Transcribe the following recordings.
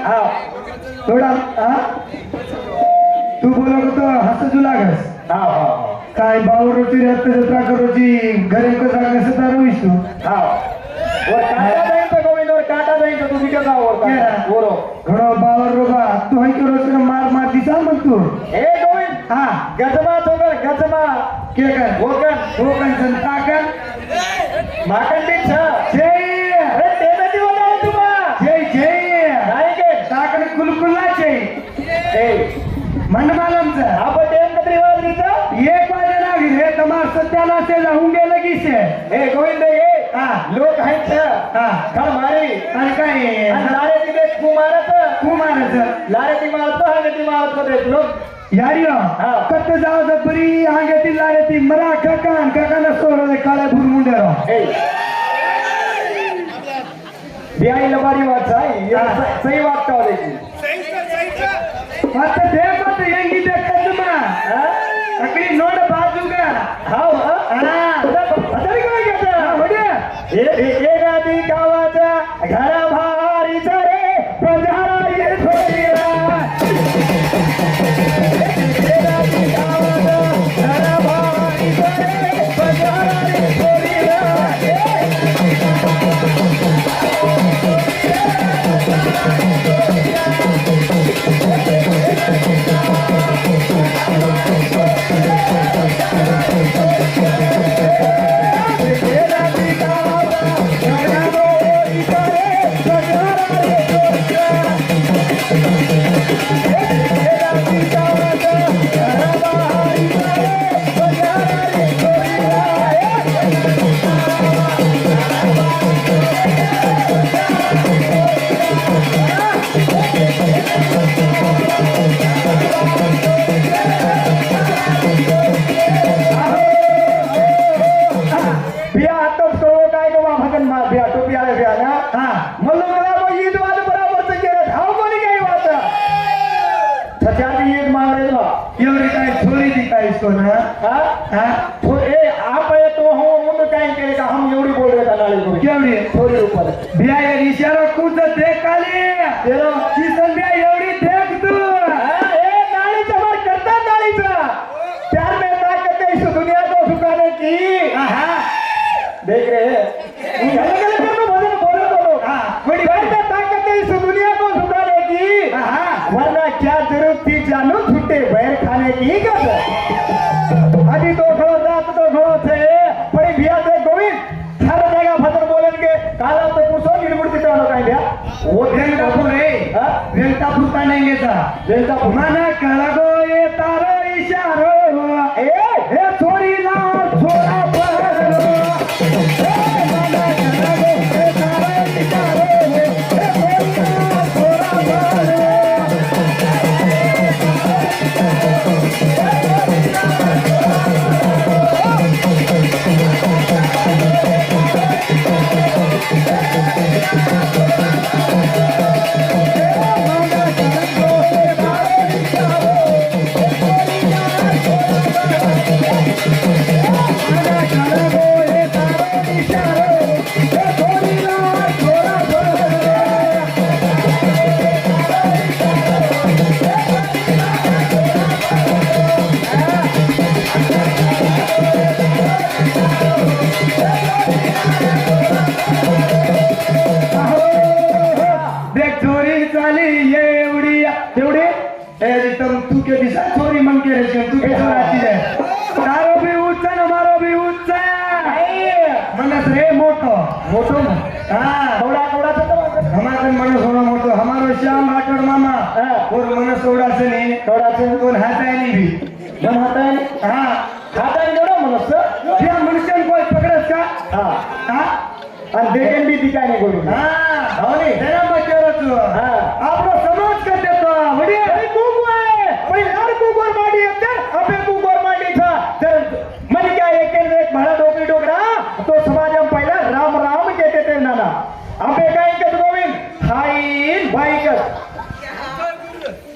हाँ थोड़ा हाँ तू बोलो तो हंस जुलागस हाँ हाँ काय बावर रोटी रहते जत्रा करोची घरे को जाने से तारो इशू हाँ और काटा जाइन तो गोविंद और काटा जाइन तो तू भी क्या और बोलो घणो बावर रोगा तू हई करो से मार मार दिशा मत तू ए गोविंद हाँ गजमा तो कर गजमा के कर वो कन जनता कर माकन भी छ जय अरे तेरे दी बताओ तुम जय जय नाही के ताकन कुलकुल्ला जय ए मन मालूम से आप टेम कतरी वाल दी था ये पाजे ना गिरे तमार सत्याना से रहूंगे लगी से ए गोविंद ये हाँ लोग हैं छ हाँ खल मारी अरे काय लारे ती देख कुमारच लारे ती मारत हांगे ती मारत को देख लोग यारियो हाँ कत जाओ जबरी आगे ती लारे ती मरा काकान काकान सोरे काळे भूर मुंडेरो ए बियाई लबारी बात है ये सही बात का देखी मत देखो तो यंगी देखत मा अकड़ी नोट बाजू का हां हां पता काय घेता होडे ए गादी गावाचा घरा भारी चरे बजारा ये थोडीरा ए गादी गावाचा घरा भारी चरे बजारा ये थोडीरा इसको ना तो ए आप है तो हम उन टाइम के का हम एवढी बोल रहे था नाले को क्या एवढी थोड़ी ऊपर बिया यार इशारा कुछ देख काली तेरा किसन बिया एवढी देख तू ए नाली जबर करता नाली सा प्यार में ताकत है इस दुनिया को झुकाने की देख रहे हैं अलग-अलग में भजन बोलो हां बड़ी बात में ताकत है इस दुनिया को झुकाने की वरना क्या जरूरत थी जानू छुट्टे बैर खाने की क्या अभी तो खड़ो रात तो खड़ो थे बड़ी भिया थे गोविंद हर जगह भजन बोलेंगे काला तो पूछो गिरमुर्ती तो आलो कहीं भैया वो दिन बाबू रे वेलता फुटा नहीं गेता वेलता माना कळगो ये तारो इशारो ए छोरी ला छोरा परो माना कळगो ये तारो इशारो ए छोरी ला छोरा परो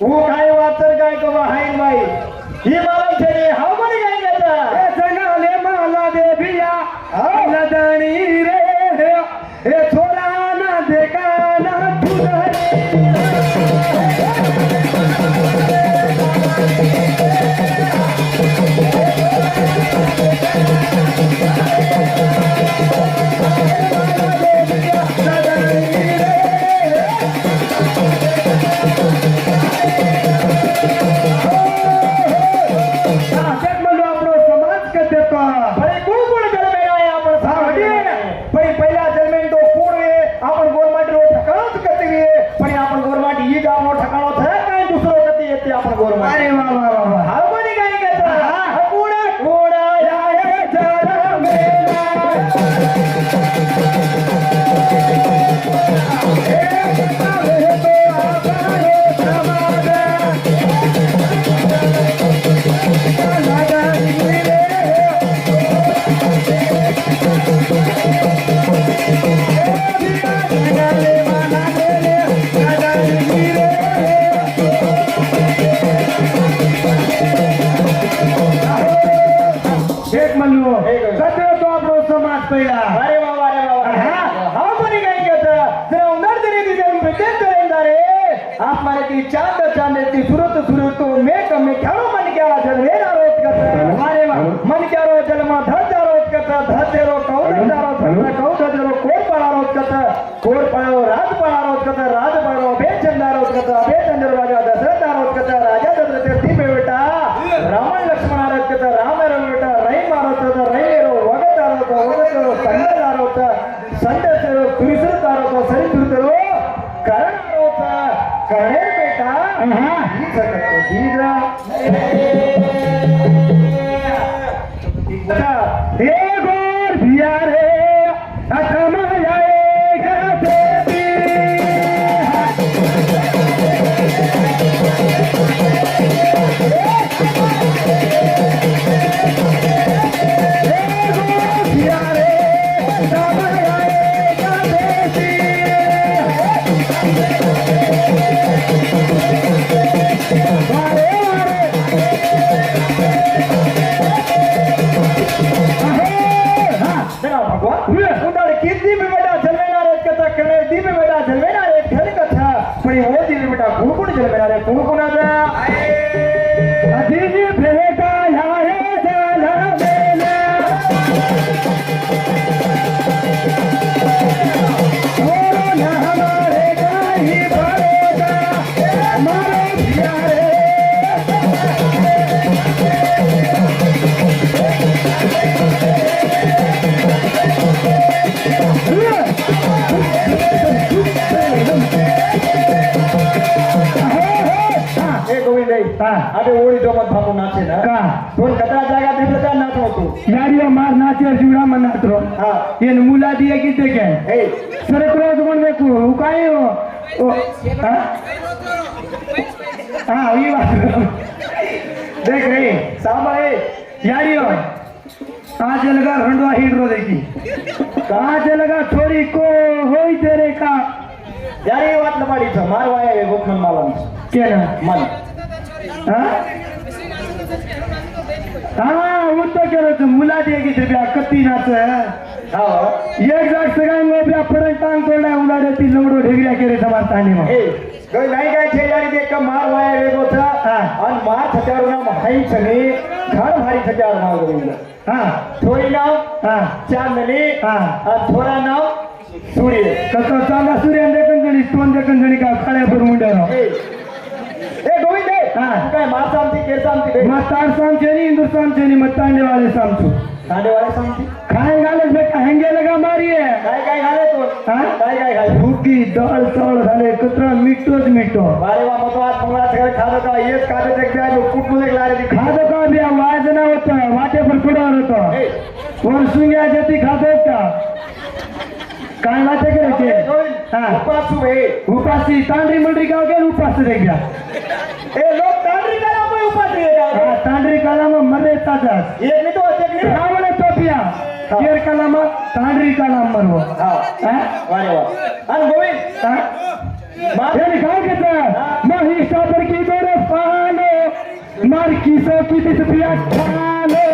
वो काय वाचर काय को हाइन भाई ही मालूम छे हाउ बनी गाएंगे ता ए जंगले माला दे भिया लदनी रे ए छोरा ना देखा ना तुझे ही गाव ठिकाणो थे काय दुसरो कधी येते आपण गोर अरे वा वा वा वा हार्मोनी गायकाचा कुणा कुणा या जरा एक म्हणलो सध्या तो आपला समाज पहिला अरे बाबा अरे बाबा हार्मोनी गायकाचा जरा उन्हाळ तरी दिले भेटेल करेंदारे आप मारे की चांद चांद की सुरत सुरत में कम खेळो मन क्या जलवे आरोप करता अरे वा मन क्या रो जलमा धज आरोप करता धज रो कौद आरोप करता कौद रो कोर पर आरोप करता कोर पळो राज पर आरोप करता राज पळो बेचंद आरोप करता बेचंद राजा दशरथ आरोप करता राजा दशरथ ती बेटा राम लक्ष्मण आरोप करता राम रो बेटा रही मारो करता रही रो वगत आरोप वगत रो संडल आरोप संडल से रो तुरसुत आरोप सरी तुरत रो करण आरोप कणे बेटा ही सकतो दीदा हे गोर भिया रे अथमा जाएगा देवी हे गोर भिया रे अथमा जाएगा देवी वारे देखा भगवान उन्हाळे किती भी बेटा जलवेणार आहेत कथा कणे दी भी बेटा जलवेणार आहेत खरी कथा पण हो दी भी बेटा कोण कोण जलवेणार आहे कोण कोणाचा अधीजी भेटा ह्याहे झाला बेला छोड़ो ना हमारे काही भरोसा हमारे प्यारे हे गोविंद अबे ओळी जमत भाऊ नाचे ना का दोन कचरा जागा तिथलं काय नाच होतो यारियो मार नाचे जुड़ा मन नाचरो हा ಏನ್ ಮುಲಾದಿ ಆಗಿದ್ದಕ್ಕೆ हे ಸರಕ್ರೋದು ಮಾಡ್ಬೇಕು ಕಾಯೋ ಹಾ देख रही सांभाळे यारियो आज लगा रंडवा हिंडरो देखी आज लगा छोरी को होई तेरे का यारी वाटलं पाडीचं मारवाय गोपमन माला केना मन हा उद्द केलं मुलादी ಆಗಿದ್ದೆ ಬ್ಯಾ ಕತ್ತಿನಾच हा एक जाग सगळ्यांना ब्या पडन टांग तोडला उलाडती लंगडो ढेगल्या केरे समाज ताणी मग हे गई नाही काय छे यारी देख का मारवाय वेगोचा आणि मार छत्यावर नाम हाई छने घर भारी छत्यावर नाव गोविंद हा थोडी नाव हा चांदनी हा आणि थोडा नाव सूर्य कसं चांदा सूर्य देखंजणी स्टोन देखंजणी का काळ्या पर मुंड्यानो ए गोविंद हा. तू काय मार सामती केर सामती मग तार सामचेनी हिंदुस्तान चेनी मग तांडे वाले सामचू तांडेवाळे सामती खाए गाले बेटा हेंगे लगा मारिये काय काय घाले तो हा? काय घाले भुकी दाल चावल झाले कचरा मिठोच मिठो अरे वा मग तो आज मंगळा सगळं खात का येत काढत एक द्या कुठमध्ये लारे खादो का बिया वाज ना होत वाटे पर पुढावर होतो वर सुंग्या जती खातोस का काय वाटे करायचे हा उपासू हे उपासी तांडरी मंडरी गाव गेल उपास रे गया ए लोक तांडरी करा मग उपासू हे हा तांडरी काला मग मरे ताजास एक नाही तो एक नाही रावण टोपिया केर काला मग तांडरी काला मरवो हा हा वारे वा आणि गोविंद हा मार ये काय कहता माही साबर की दोरे फालो मार किसो की दिसपिया ठालो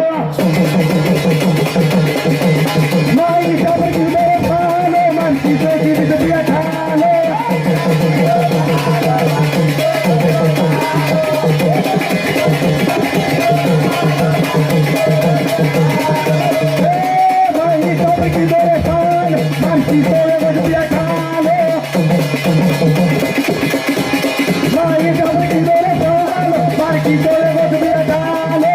माही साबर की दोरे फालो मार किसो की दिसपिया ठालो माही साबर की दोरे फालो मार किसो की दिसपिया ठालो माही साबर की दोरे फालो मार किसो की दिसपिया ठालो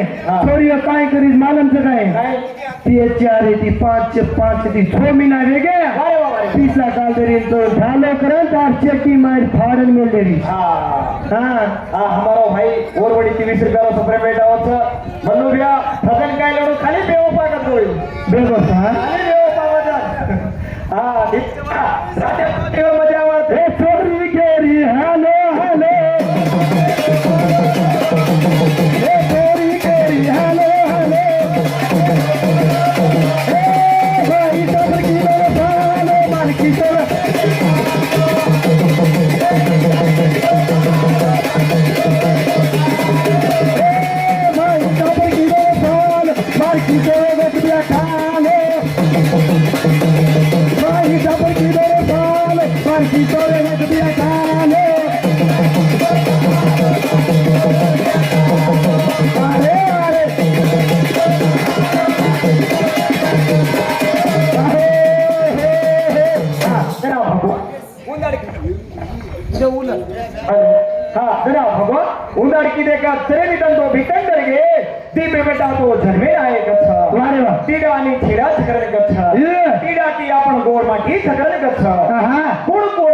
रे छोरी काय करीस मालमचं काय ती 4 आहे ती 5 ती 6 महिना वेगे तीसला काल तरी तो झालो करत और चेकी मार फाड़न में ले रही हमारा भाई और बड़ी 30 रुपया सुप्रे बेटा होता मनु भैया भजन काय लड़ो खाली बेवफा कर दो बेवफा खाली बेवफा वजन राते मजा आवत ए छोरी केरी हेलो हेलो ए छोरी केरी हेलो हेलो ए भाई सब की बड़ा हेलो मार की चलो ए भाई सब की बड़ा मार की चलो गटिया खाले भाई सब की बड़ा मार की चलो गटिया खाले अरे अरे जरा भागो जरा भागो उंदर की देखा तेरे दंडो भिकंडरगे दीपे बेटा तो जन्मे आहे कथा वारे वा टीडा आणि छेडा छकरण कथा टीडा ती आपण गोड माटी छकरण कथा कोण कोण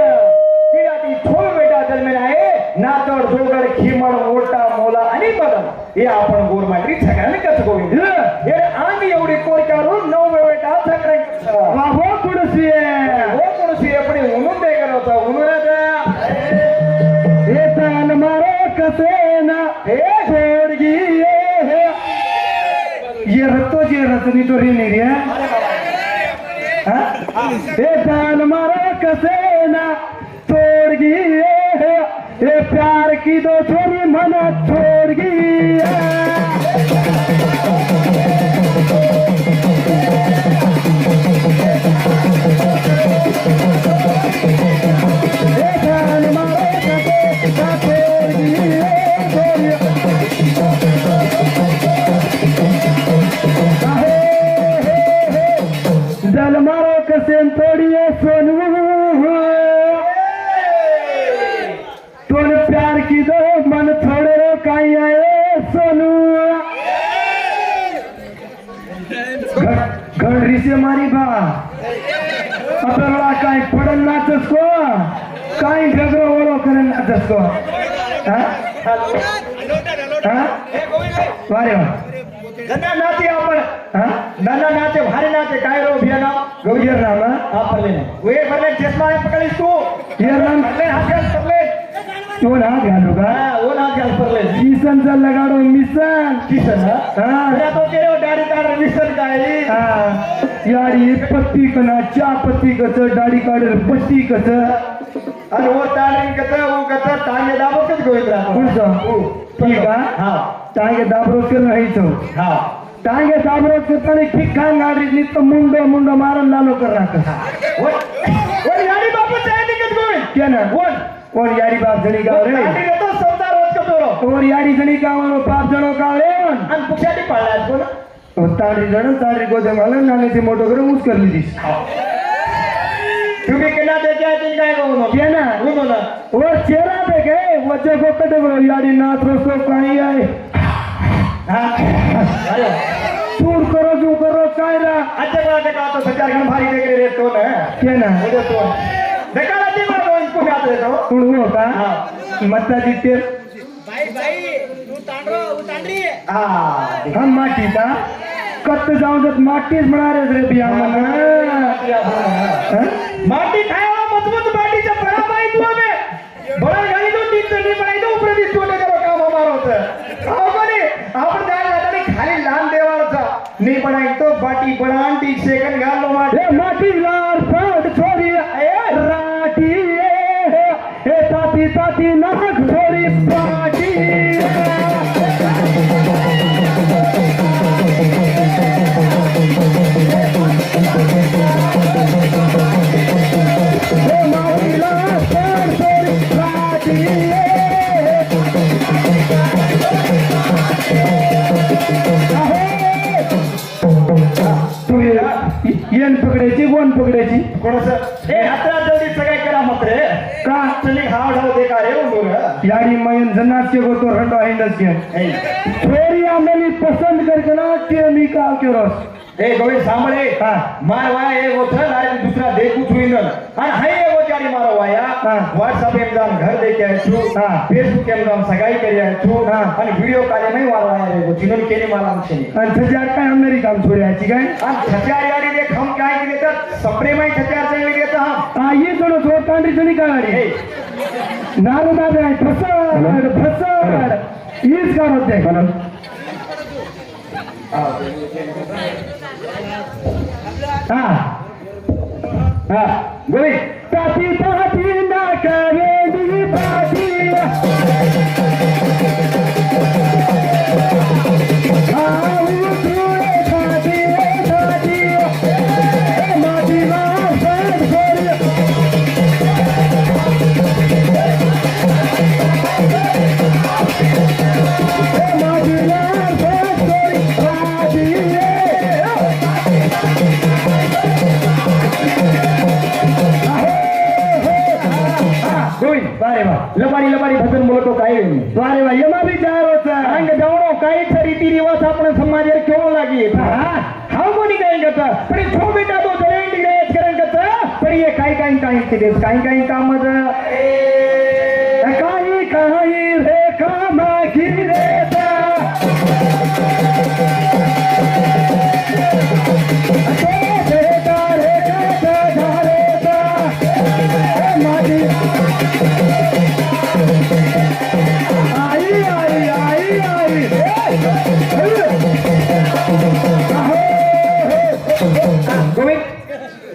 टीडा ती छोल बेटा जन्मे आहे नातड जोगड खिमड मोठा मोला आणि बदल हे आपण गोड माटी छकरण कथा गोविंद हे आंधी एवढी कोर करून 9 बेटा छकरण कथा वा हो कुडसी हो कोणसी आपण उन्हून दे गेलो होता उन्हून हे तान मारो कसेना हे छोड़गी ये रत्तो जे रतनी तो रे नहीं रे हे तान मारो कसेना छोड़गी ये प्यार की दो छोरी मना छोड़गी जल मारो कसेन तोड़िए सोनू तुम प्यार की दो मन थोड़े रो काई आए सोनू घड़ी से मारी बा अपना काई पड़न नाचस को काई ढगरो ओरो करन नाचस को वारे वा गंगा नाचे आपण नाना नाचे भारी नाचे काय रो भिया नाम गौजर राम आपले वे भरले चष्मा पकड़ीस तू ये राम भरले हाथ घाल पकड़ले तो ना घालूगा वो ना घाल पकड़ले किसन चा लगाडो मिसन किसन मेरा तो केरो दाढ़ी काढ मिशन काय यार ये पत्ती कना चा पत्ती कच दाढ़ी काढ पत्ती कच आणि वो ताणी कच वो कच टांगे दाबकच गोविंदरा पुढचा ठीक आहे हां टांगे दाबरोज कर राहायचो हां टांगे दाबरोज करताना ठीक खान गाडी नीत मुंडो मारन लालो कर राखा वो यारी बापू चाय दिकत गोविंद क्या ना और यारी बाप जणी गाव रे ताणी तो समजा रोज कतो और यारी जणी गाव बाप जणो गाव रे आणि पुक्षाटी पाळला कोण ताडी जण ताडी गोदे मला नाने ते मोठो करे ऊस कर लीधीस तुम्ही केना दे क्या दिन काय गोनो क्या ना गोनो ना और चेहरा पे गए वजे को कटे बरो यारी नाथ रसो काई आए अरे चूर करो काय रा अच्छा का तो 1000 घन भारी देख रे तो ना क्या ना मुझे तो देखा ना जी मारो इनको याद रहे तो तुम हो का मत्ता जीते भाई तू तांडरी हां हम माटी का कत जाऊं जब माटीच बना रे बिया मन माटी खाया मजबूत माटीचा बड़ा बाई तू हमें बड़ा गाली तो 3 चटनी बनाई तो ऊपर भी सोने करो काम हमारा होता आओ बने आपण जाय जातानी खाली लहान देवाचा नाही बनाई तो बाटी बनान ठीक सेकंड घाल लो माटी लार पाड छोरी राटी ए ताती नाक छोरी पाटी येन पकडायची वन पकडायची कोणाचं ए हातरा जल्दी सगळे करा मत रे का चली हाव ढाव देखा रे बोल यारी मयन जन्नत के गो तो रंडो हिंदस के थोड़ी आमेली पसंद करके ना के मी का के रस ए गोविंद सांभळे मार वाया एगो छ लारे दूसरा देखू छु इंदन અને હઈ એવો ચારી મારો વાયા WhatsApp એમ જામ ઘર દે કે छु Facebook એમ જામ સગાઈ કર્યા छु અને વિડિયો કાલે નહીં વારો આયા રે જીનન કેની માલામ છે અને છજાર કાય અમેરિકા માં છોડ્યા છે કાય અને છચાર યારી દેખ हम काय की देता सपने में छचार चली देता हम ये थोडं थोड कांडी चली काढी नारो दादा फसड फसड हीच करत आहे म्हणून गोविंद ताती ताती ना करेली बाती लबाडी लबाडी भजन बोलतो काय वारे वा यमा विचार होता अंग जावणो काही रीती रिवाज आपण समाजात केवढ लागी हा कोणी काय करता पण छो बेटा तो जरेंडी ग्रेस करन करता पण ये काही काही काही काम काही काही रे काम की रेता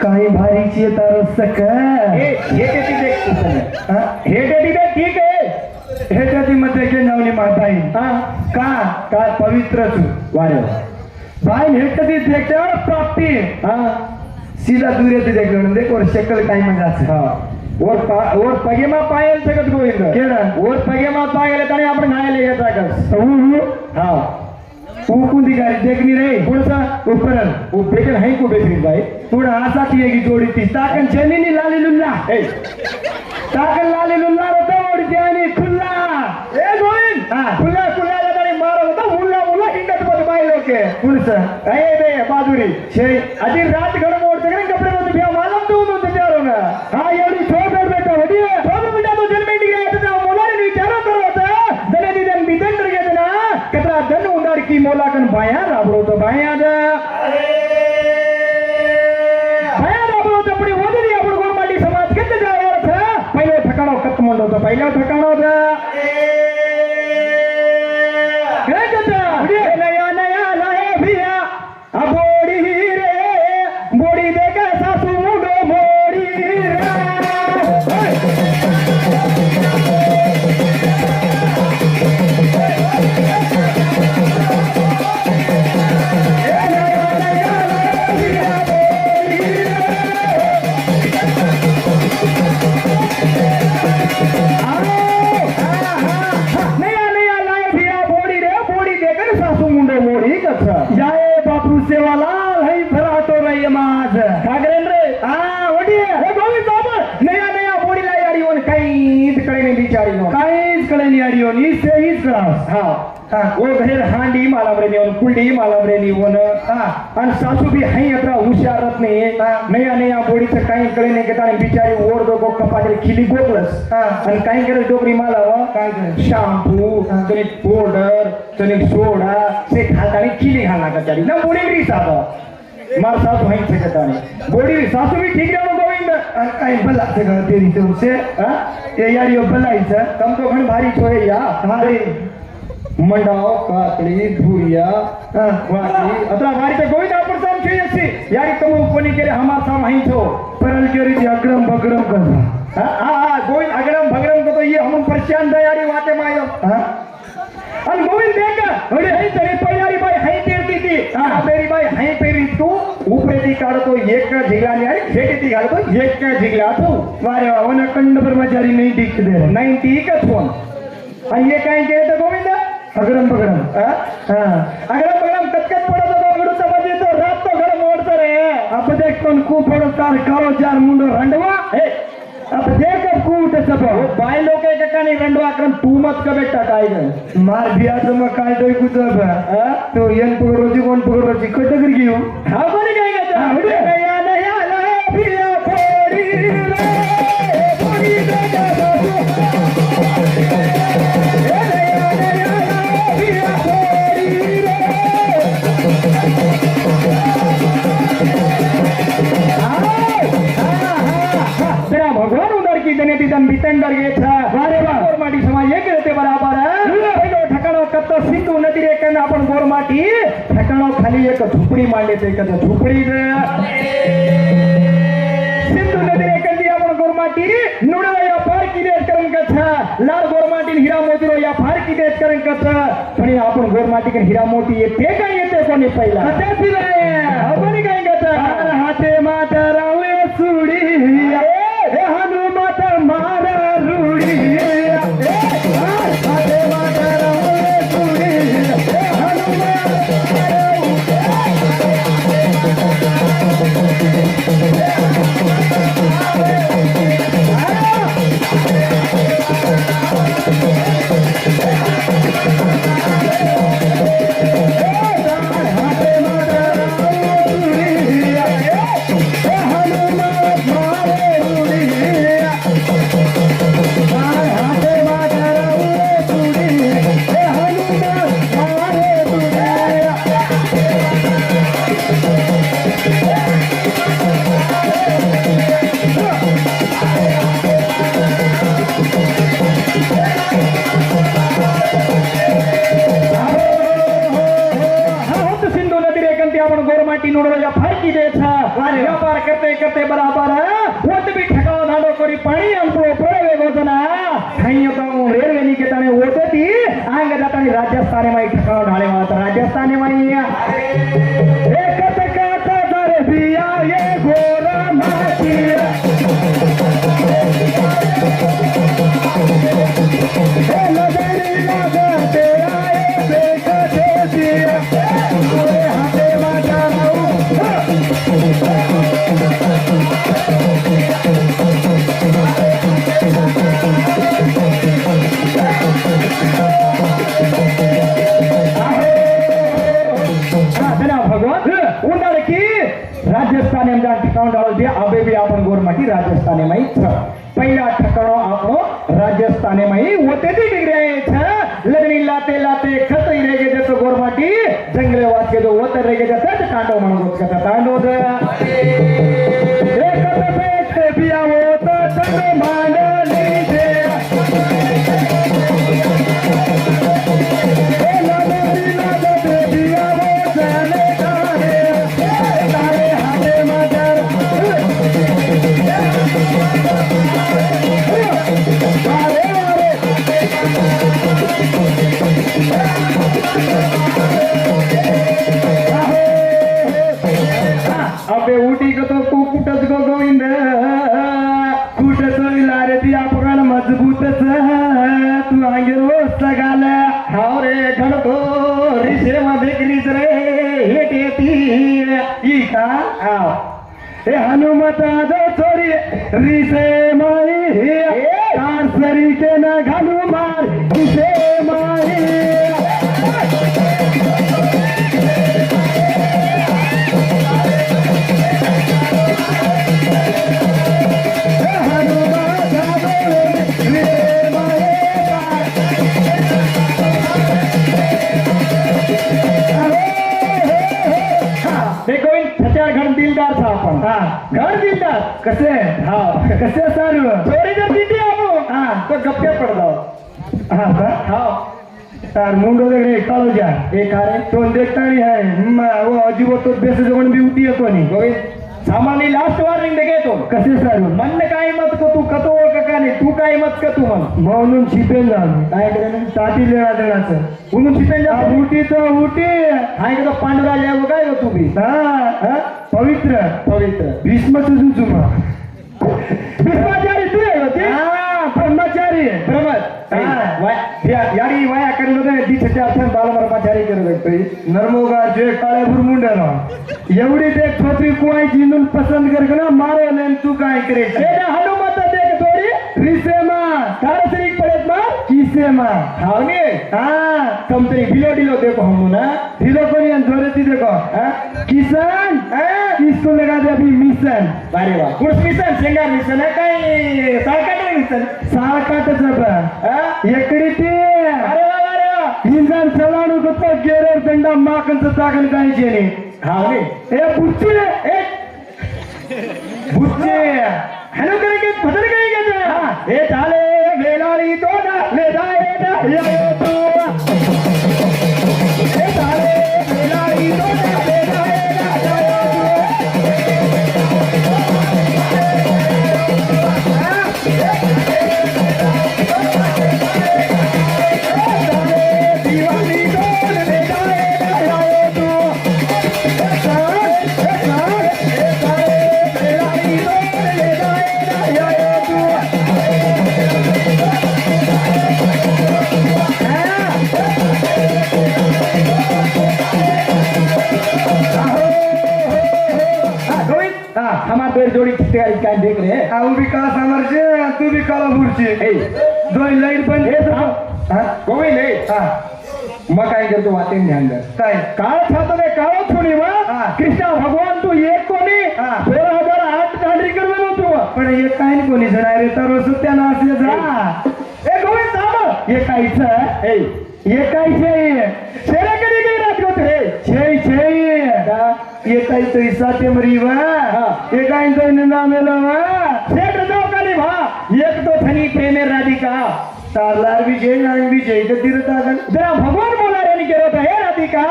काही भारीची तर सक ठीक आहे हेटाती मध्ये के नावली माताई का का पवित्र तू वारे भाई हेटती देखते प्राप्ती सीधा दूर येते देखते देख और शक्ल काही म्हणजे असं और पगेमा पायल सकत गोविंद केडा और पगेमा पायल तने आपण नायले घेता कस हां कोणती गाडी देखनी रे कोणसा ऊपर वो बेकन है को बेकरी भाई थोड़ा आशा थी की जोड़ी थी ताकन चली नी लाली लुल्ला ताकन लाली लुल्ला रतो और जानी खुल्ला ए गोविंद खुल्ला खुल्ला लदानी मारो तो मुल्ला मुल्ला हिंदत बद बाई लोके पुरसा ए दे बहादुरी छे अजी रात घर मोड़ सके कपड़े में बिया मालूम तू तो तैयार होना हां एवढी छोड़ बेटा वडी छोड़ बेटा तो जन्म इंडी गया तो मोलाने विचार करो होता दने दिन बिदन कर गया ना कतरा धन उंडार की मोलाकन भाया राबड़ो तो भाया दा भाया राबड़ो तो अपनी वदनी अपन कोण माटी समाज कित जाया था पहिले ठकाणो कत मोंडो तो पहिला ठकाणो दा काय कता नया नया लाए भिया बोड़ी रे बोड़ी देखा सासू मुंडो मोड़ी रे जाए बापू सेवालाल है भरातो रही माज कागरेन रे वडिये हे गोविंद बाबा नया नया बोडी लाई आडी ओन काहीच कळे नाही बिचारी नो काहीच कळे नाही आडी ओन इससे हीच कराव वो घरेर हांडी मालावरे नी ओन कुंडी मालावरे नी ओन आणि सासू भी हई अत्रा हुशारत नहीं नया नया बोडी से काही कळे नाही केताने बिचारी ओर दो गो कपाडे खिली गोकलस आणि काही करे डोकरी मालावा काय करे शॅम्पू तने पावडर तने सोडा से खाताने खिली घालना कचारी ना बोडी री साबा मार सासू हई से केताने बोडी सासू भी ठीक रहनो गोविंद काही भला से कर तेरी तुमसे ये यार यो भलाईचा कम तो घण भारी छोए या हमारे मंडाव काकड़ी धुरिया वाली अतरा भारी तो गोविंद आपन साम छे यसी यारी तुम कोनी करे हमार साम हई छो परल केरी अग्रम बग्रम कर गोविंद अग्रम भग्रम को तो ये हम परेशान दयारी वाते मायो अन गोविंद देख अरे हई तेरी पयारी भाई हई तेरती थी मेरी भाई हई पेरी तू ऊपरेती काढ तो एक झिगला ने अरे खेटीती घाल तो एक झिगला तू वारे वा वन कंड ब्रह्मचारी नहीं टिक दे 90 का फोन आणि ये काय केलं तर गोविंद अग्रम बग्रम अग्रम बग्रम कटकट पडत होतो गडू समजे तो रात तो घर मोडतो रे अब देख कोण खूप पडो तार काळो चार मुंडो रंडवा हे अब देख कूट सब बाय लोक आहे का नाही रंडवा अक्रम तू मत का बेटा काय ग मार बियाचं मग काय तरी कुचब तो येन पकडरोची कोण पकडरोची कटकरी घेऊ हा कोणी काय हा, हो रे. भगवान उदर की जने तिथं बितंडर घेतला वारे वा. गोरमाटी समाज एक ते बराबर पहिलो ठिकाणो कत्त सिंधू नदी रेकन आपण गोरमाटी ठिकाणो खाली एक झोपडी मांडले ते कदा झोपडी सिंधू नदी रेकन दी आपण गोरमाटी नुडवा या फार किदेस करन कथा लाल गोरमाटी हिरा मोतीरो या फार किदेस करन कथा पण आपण गोरमाटी के हिरा मोती येते काय येते कोणी पहिला आता फिराय आपण काय कथा हाते माता रावे सुडी हे हनुमत मारा रुडी हाते माता रावे सुडी हे हनुमत व्यापार करते करते बराबर वोट भी ठकाव धाडो करी पाणी हमको प्रवे गोजना खाइयो तो रेलवे नी के ताने वोटे थी आंग जातानी राजस्थान में ठकाव ढाले मात राजस्थान में एक काटा दर बिया ये गोरा माटी ए नजरी लगा तेरा ये बेका देसिया ओरे हाथे माता भगवान की राजस्थान में जहाँ ठिकाण डाल दिया अबे भी अपन गोरमाटी राजस्थान में ही था पहला ठिकाणो आपनो राजस्थान में ही होते थी बिगड़े था लगनी लाते लाते खत ही रह गए तो गोरमाटी जंगले वाद के जो होते रह गए थे कांडो मनगोत का तांडो एक पे बिया वो तो तन मान लीजिए ए नदी नदी बिया वो चले तारे हाथे मदर अबे उठी को तो कुकुटच गो गोविंद कुठं चोईला रे ती आपण मजबूतच तू अंगे रोज सगाल हाव रे घडतो रिसे मध्ये क्रीज रे हेट येती ई का हाव हे हनुमत दो चोरी रिसे माई कार सरी के ना घालू मार रिसे माई देखो इन हत्यार घर दिलदार था अपन हाँ घर दिलदार कसे हाँ कसे सारू चोरी जर दीदी आप हाँ तो गप्पे पड़ जाओ हाँ का हाँ तार मुंडो देखने कालो जा एक आ रहे तो देखता नहीं है वो अजीबो तो बेस जवन भी उठी है कोनी गोविंद सामानी लास्ट वार्निंग देखे तो कसे सारू मन काय मत को तू कतो का नाही तू काय मत का तू मन म्हणून छिपेन जा काय करे ना ताटी लेना देण्याचं उन्हून शिपेन जा उठी तो उठी हाय का पांडुराज आहे काय हो तू भी हा पवित्र पवित्र भीष्मचं जुजुमा भीष्माचारी तू आहे होते हा ब्रह्मचारी ब्रह्मच याडी वाया करलो दे दिसते आपण बालब्रह्मचारी करत होतो नर्मोगा जे काळे बुरमुंडनो एवढी ते छोटी कुवाई जिनून पसंत कर ना मारो लेन तू काय करे तेरा हनुमत देख तो ત્રીસેમાં તારસરીક પડે માં કિસેમાં હાવને હા તમ તરી ઢીલો ઢીલો દેખો હમ ના ढीलो कोनी जोरेती देखो हाँ? किसान किसको लगा दे अभी मिशन वारे वाह कुछ मिशन शेंगार मिशन है काही साळकाटे मिशन साळ काट सब हा एकडी ते अरे वाह इंसान चलाणू गप्पा गेरेर दंडा माकनचं ताकन काय जेने हावने ए बुच्ची ए बुच्ची हॅलो करेंगे बदल करेंगे जरा हे चाले वेलाळी तो ना ले जाए ना ये तो हे चाले वेलाळी तो ना ले जाए ना दीवानी तो ले जाए ना तू हमारे बेर जोड़ी तैयारी क्या देख रहे हैं आ उभी काला सामरचे तू बी काला बुरची दोन लाईट बंद ये तो हाँ कोई नहीं हा मग काय करतो वाटे ध्यान दे काय काळ छातो ने काळो थोडी वा हा. कृष्णा भगवान तू एक कोणी हा. 16,008 कांडरी करवलो तू पण हे काय नाही कोणी जण रे तर सत्याना असले जा ए गोविंद साम हे कायचं ए हे कायचे शेरा कधी काही रात होत रे छे छे ये काय तो इसाते मरी वा ये काय तो नामेला वा सेठ जाओ काली भा एक तो थनी प्रेमे राधिका तारलार भी जे नांग भी जे इधर तिरता गन जरा भगवान बोला रे केलो तो हे राधिका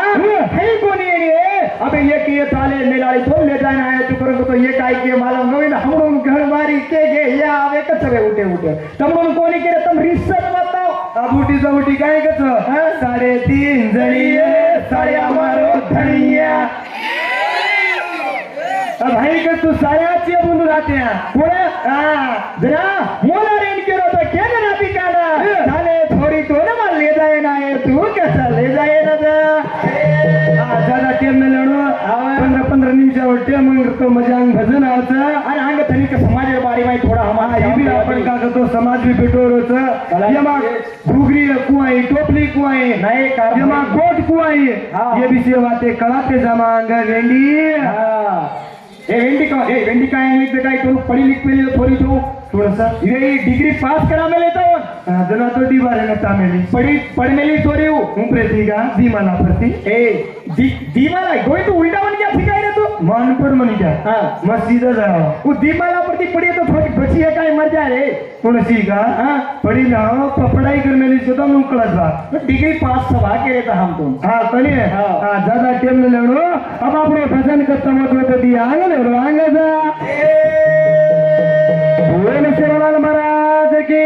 हे कोणी ये अबे ये किए ताले मिलाड़ी तो ले जाना है तू करो तो ये काय के मालूम गोविंद हमरो घर बारी के गे या आवे कचरे उठे उठे तमरो कोणी केले तम रिसत बताओ आबुटी जाबुटी काय कच 3.5 जणीये साड्या मारो धणिया अब भाई का तू सायाची बोलू राहते पुढे जरा मोला रेन केलो तो के ना राधिका ताले थोड़ी तो ना माल ले जाए ना ये तू कैसा ले जाए ना ज्यादा टेम में लढो 15 निमिषावर टेम तो मजांग भजन आवचं आणि अंग थनी का समाज बारी में थोड़ा हमारा ये भी आपण का करतो समाज भी बेटोरोच यमा घुगरी कुआई टोपली कुआई नाही का यमा गोट कुआई ये भी सेवाते कळाते जमांग वेंडी ए वेंडी का इंग्लिश काय तो पढ़ी लिख पे थोड़ी तो थोड़ा सा ये डिग्री पास करा में लेता हूं जना तो डी बारे में तामेली पढ़ मेली थोड़ी हूं प्रेतीगा दी माला प्रति ए दीमाला गोई तो उल्टा बन गया सिखाई रे तू मान पर मनी क्या हां मत सीधा जाओ वो दीमाला प्रति पड़ी तो थोड़ी बची है काय मर जाए रे कोण सीगा हां पढ़ी लाओ पढ़ाई कर मेली तो तुम कळत बा डिग्री पास सभा के रहता हम तुम हाँ कनी हाँ ज्यादा टेम में लड़ो अब आपने भजन करता मत तो दिया आगे ले आगे जा बोल से महाराज की